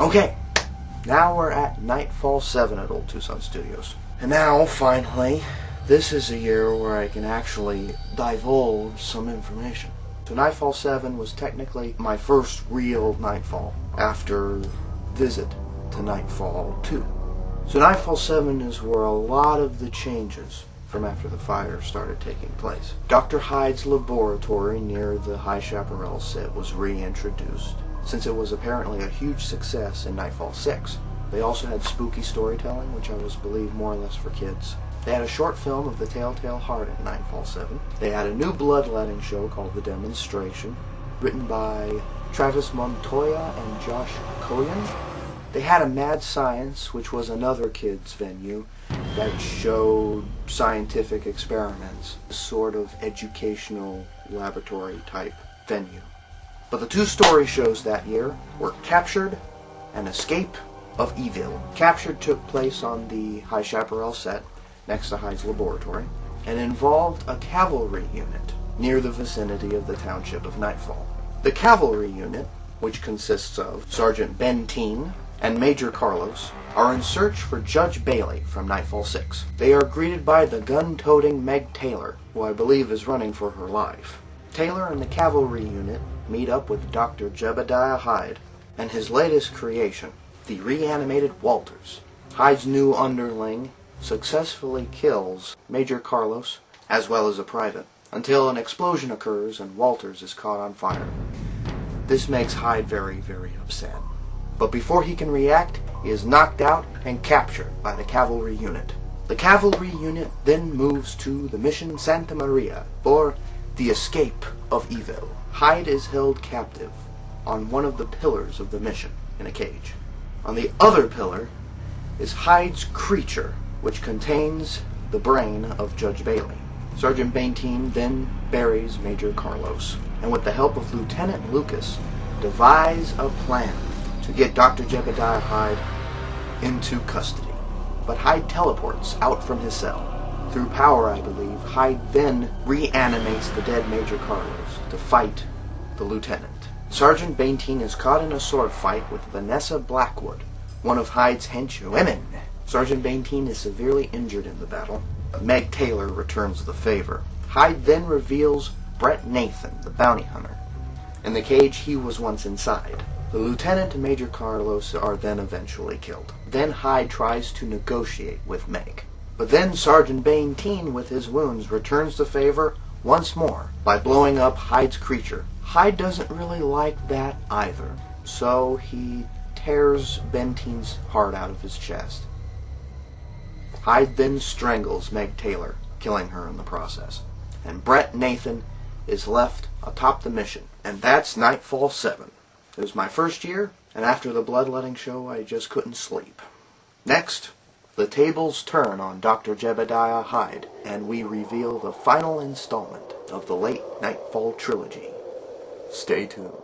Okay, now we're at Nightfall 7 at Old Tucson Studios. And now, finally, this is a year where I can actually divulge some information. So Nightfall 7 was technically my first real Nightfall after Visit to Nightfall 2. So Nightfall 7 is where a lot of the changes from after the fire started taking place. Dr. Hyde's laboratory near the High Chaparral set was reintroduced, since it was apparently a huge success in Nightfall 6. They also had spooky storytelling, which I was believe more or less for kids. They had a short film of the Telltale Heart in Nightfall 7. They had a new bloodletting show called The Demonstration, written by Travis Montoya and Josh Cohen. They had a Mad Science, which was another kids' venue that showed scientific experiments, a sort of educational laboratory type venue. But the two story shows that year were Captured and Escape of Evil. Captured took place on the High Chaparral set next to Hyde's laboratory and involved a cavalry unit near the vicinity of the township of Nightfall. The cavalry unit, which consists of Sergeant Benteen and Major Carlos, are in search for Judge Bailey from Nightfall 6. They are greeted by the gun-toting Meg Taylor, who I believe is running for her life. Taylor and the cavalry unit meet up with Dr. Jebediah Hyde and his latest creation, the reanimated Walters. Hyde's new underling successfully kills Major Carlos as well as a private, until an explosion occurs and Walters is caught on fire. This makes Hyde very, very upset. But before he can react, he is knocked out and captured by the cavalry unit. The cavalry unit then moves to the Mission Santa Maria for the Escape of Evil. Hyde is held captive on one of the pillars of the mission in a cage. On the other pillar is Hyde's creature, which contains the brain of Judge Bailey. Sergeant Benteen then buries Major Carlos, and with the help of Lieutenant Lucas, devise a plan to get Dr. Jebediah Hyde into custody. But Hyde teleports out from his cell. Through power, I believe, Hyde then reanimates the dead Major Carlos to fight the lieutenant. Sergeant Benteen is caught in a sword fight with Vanessa Blackwood, one of Hyde's henchwomen. Sergeant Benteen is severely injured in the battle. Meg Taylor returns the favor. Hyde then reveals Brett Nathan, the bounty hunter, in the cage he was once inside. The lieutenant and Major Carlos are then eventually killed. Then Hyde tries to negotiate with Meg. But then Sergeant Benteen, with his wounds, returns the favor once more by blowing up Hyde's creature. Hyde doesn't really like that either, so he tears Benteen's heart out of his chest. Hyde then strangles Meg Taylor, killing her in the process. And Brett Nathan is left atop the mission. And that's Nightfall 7. It was my first year, and after the bloodletting show, I just couldn't sleep. Next, the tables turn on Dr. Jebediah Hyde, and we reveal the final installment of the late Nightfall trilogy. Stay tuned.